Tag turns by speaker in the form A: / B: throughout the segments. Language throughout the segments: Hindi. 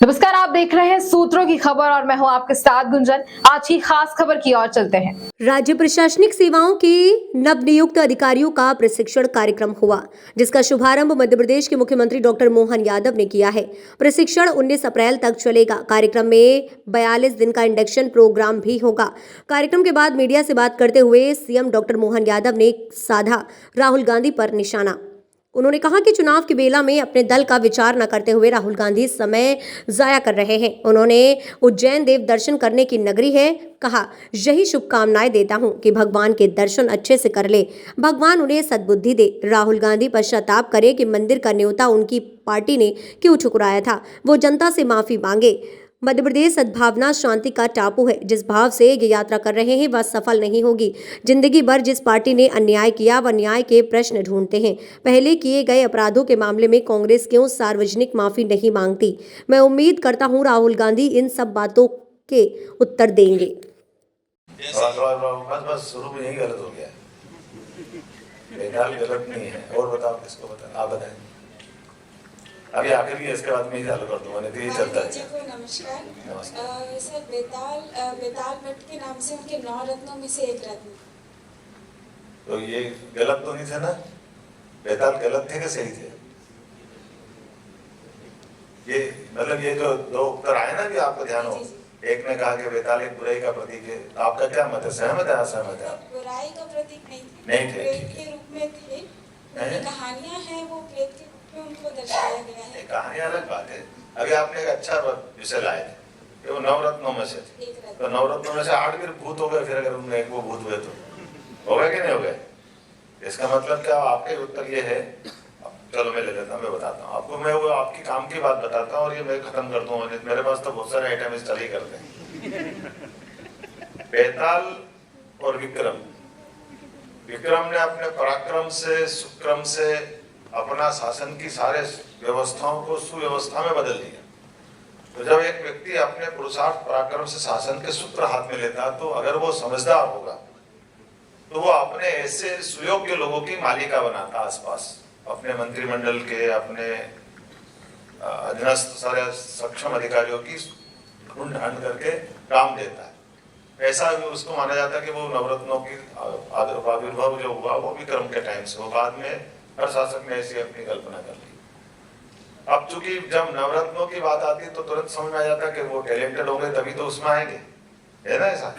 A: नमस्कार, आप देख रहे हैं सूत्रों की खबर और मैं हूं आपके साथ गुंजन। आज की खास खबर की ओर चलते हैं।
B: राज्य प्रशासनिक सेवाओं के नवनियुक्त अधिकारियों का प्रशिक्षण कार्यक्रम हुआ, जिसका शुभारंभ मध्य प्रदेश के मुख्यमंत्री डॉक्टर मोहन यादव ने किया है। प्रशिक्षण 19 अप्रैल तक चलेगा। कार्यक्रम में 42 दिन का इंडक्शन प्रोग्राम भी होगा। कार्यक्रम के बाद मीडिया से बात करते हुए सीएम डॉक्टर मोहन यादव ने साधा राहुल गांधी पर निशाना। उन्होंने कहा कि चुनाव की बेला में अपने दल का विचार न करते हुए राहुल गांधी समय जाया कर रहे हैं। उन्होंने उज्जैन देव दर्शन करने की नगरी है, कहा यही शुभकामनाएं देता हूं कि भगवान के दर्शन अच्छे से कर ले, भगवान उन्हें सद्बुद्धि दे। राहुल गांधी पश्चाताप करे कि मंदिर का न्योता उनकी पार्टी ने क्यों ठुकराया था, वो जनता से माफी मांगे। मध्य प्रदेश सद्भावना शांति का टापू है। जिस भाव से ये यात्रा कर रहे हैं वह सफल नहीं होगी। जिंदगी भर जिस पार्टी ने अन्याय किया वह न्याय के प्रश्न ढूंढते हैं। पहले किए गए अपराधों के मामले में कांग्रेस क्यों सार्वजनिक माफी नहीं मांगती। मैं उम्मीद करता हूं राहुल गांधी इन सब बातों के उत्तर देंगे।
C: बस शुरू में यही गलत हो गया। बेताल गलत नहीं है। और बताओ किसको बताना, आप बताएं। अभी आखिर की इसके बाद में ही चालू कर दूंगा, नहीं तो ये चलता है।
D: नमस्कार सर, बेताल भट्ट के नाम से उनके 9 रत्नों में से एक रत्न।
C: तो ये गलत तो नहीं थे ना? बेताल गलत थे कि सही थे? ये मतलब ये जो दो उत्तर आए ना कि आपको ध्यान हो, एक ने कहा कि बेताल एक बुराई का प्रतीक है। आपका क्या मत है? सहमत है, असहमत है?
D: बुराई का प्रतीक नहीं थे, प्रेत के रूप में थे। कहानियां हैं, वो प्रेत के रूप में उनको दर्शाया गया है।
C: कहानियां अलग बात है। अभी आपने एक अच्छा विषय लाए थे कि वो 9 रत्नों में से थे। तो 9 रत्नों में से 8 फिर भूत हो गए। फिर अगर उनमें एक वो भूत हुए तो हो गए कि नहीं हो गए? इसका मतलब क्या? आपके उत्तर ये है। चलो मैं ले लेता हूँ, मैं बताता हूँ आपको। मैं वो आपकी काम की बात बताता हूँ और ये मैं खत्म कर दूंगा। मेरे पास तो बहुत सारे आइटम इस तरह ही करते हैं। बेताल और विक्रम ने अपने पराक्रम से, सुक्रम से अपना शासन की सारे व्यवस्थाओं को सुव्यवस्था में बदल दिया। तो जब एक व्यक्ति अपने पुरुषार्थ पराक्रम से शासन के सूत्र हाथ में लेता, तो अगर वो समझदार होगा तो वो अपने ऐसे सुयोग्य लोगों की मालिका बनाता, आसपास अपने मंत्रिमंडल के, अपने अधीनस्थ सारे सक्षम अधिकारियों की ढूंढ ढांड करके काम देता है। ऐसा भी उसको माना जाता है कि वो नवरत्नों की आविर्भाव जो हुआ वो विक्रम के टाइम से हो। बाद में हर शासक ने ऐसी अपनी कल्पना कर ली। अब चूंकि जब नवरत्नों की बात आती है तो तुरंत समझ में आ जाता है कि वो टैलेंटेड होंगे तभी तो उसमें आएंगे, है ना ऐसा?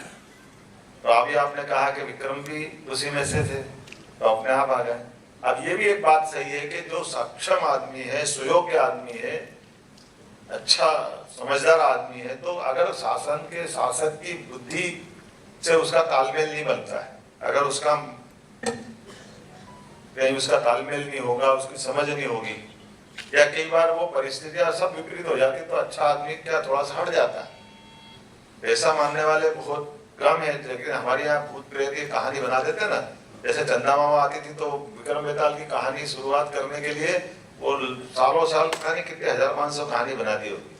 C: तो अभी आपने कहा कि विक्रम भी उसी में से थे, तो अपने आप आ गए। अब ये भी एक बात सही है कि जो सक्षम आदमी है, सुयोग्य आदमी है, अच्छा समझदार आदमी है, तो अगर शासन के शासक की बुद्धि से उसका तालमेल नहीं बनता है, अगर उसका कहीं उसका तालमेल नहीं होगा, उसकी समझ नहीं होगी, या कई बार वो परिस्थितियां सब विपरीत हो जाती, तो अच्छा आदमी क्या थोड़ा सा हट जाता है। ऐसा मानने वाले बहुत कम है, लेकिन हमारे यहाँ भूत प्रेत की कहानी बना देते ना। जैसे चंदा मामा आती थी तो विक्रम बेताल की कहानी शुरुआत करने के लिए वो सालों साल कहानी कितने 1500 कहानी बना दी होगी।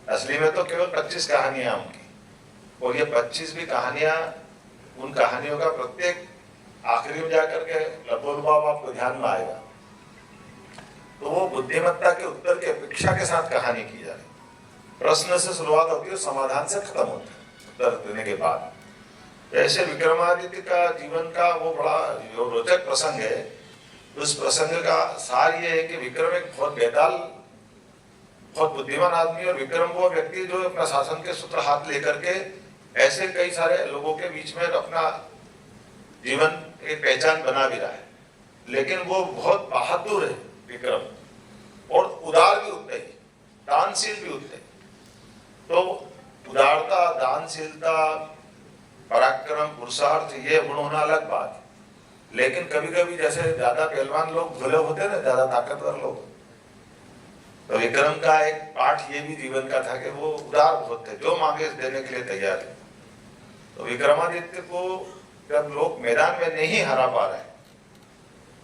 C: असली में तो केवल 25 कहानियां उनकी, और ये 25 भी कहानियां, उन कहानियों का प्रत्येक आखिरी में जाकर के लबोलबाब आपको ध्यान में आएगा। तो वो बुद्धिमत्ता के उत्तर की अपेक्षा के साथ कहानी की जा रही। प्रश्न से शुरुआत होती है, समाधान से खत्म होती है उत्तर देने के बाद। ऐसे विक्रमादित्य का जीवन का वो बड़ा रोचक प्रसंग है। उस प्रसंग का सार ये है कि विक्रम एक बहुत बेताल, बहुत बुद्धिमान आदमी, और विक्रम वो व्यक्ति जो अपना शासन के सूत्र हाथ लेकर के ऐसे कई सारे लोगों के बीच में अपना जीवन एक पहचान बना भी रहा है। लेकिन वो बहुत बहादुर है विक्रम, और उदार भी उतने ही, दानशील भी उतने। तो उदारता, दानशीलता, पराक्रम, पुरुषार्थ, ये गुण होना अलग बात है। लेकिन कभी कभी जैसे ज्यादा पहलवान लोग भले होते हैं ना, ज्यादा ताकतवर लोग, तो विक्रम का एक पाठ ये भी जीवन का था कि वो उदार बहुत थे, जो मांगे देने के लिए तैयार है। तो विक्रमादित्य को जब लोग मैदान में नहीं हरा पा रहे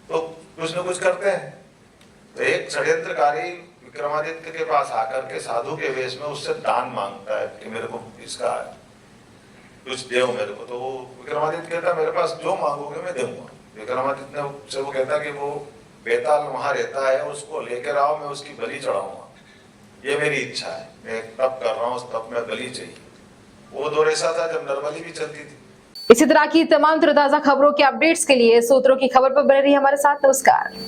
C: तो कुछ न कुछ करते हैं। तो एक षड्यंत्रकारी विक्रमादित्य के पास आकर के साधु के वेश में उससे दान मांगता है कि मेरे को इसका कुछ दे मेरे को। तो वो विक्रमादित्य कहता मेरे पास जो मांगोगे मैं दूंगा। विक्रमादित्य से वो कहता कि वो बेताल वहां रहता है, उसको लेकर आओ, मैं उसकी बलि चढ़ाऊंगा, ये मेरी इच्छा है। मैं रहा हूँ, तब में बलि चाहिए। वो दौर ऐसा था जब नरबली भी चलती थी।
A: इसी तरह की तमाम ताजा खबरों के अपडेट्स के लिए सूत्रों की खबर पर बने रहिए हमारे साथ। नमस्कार।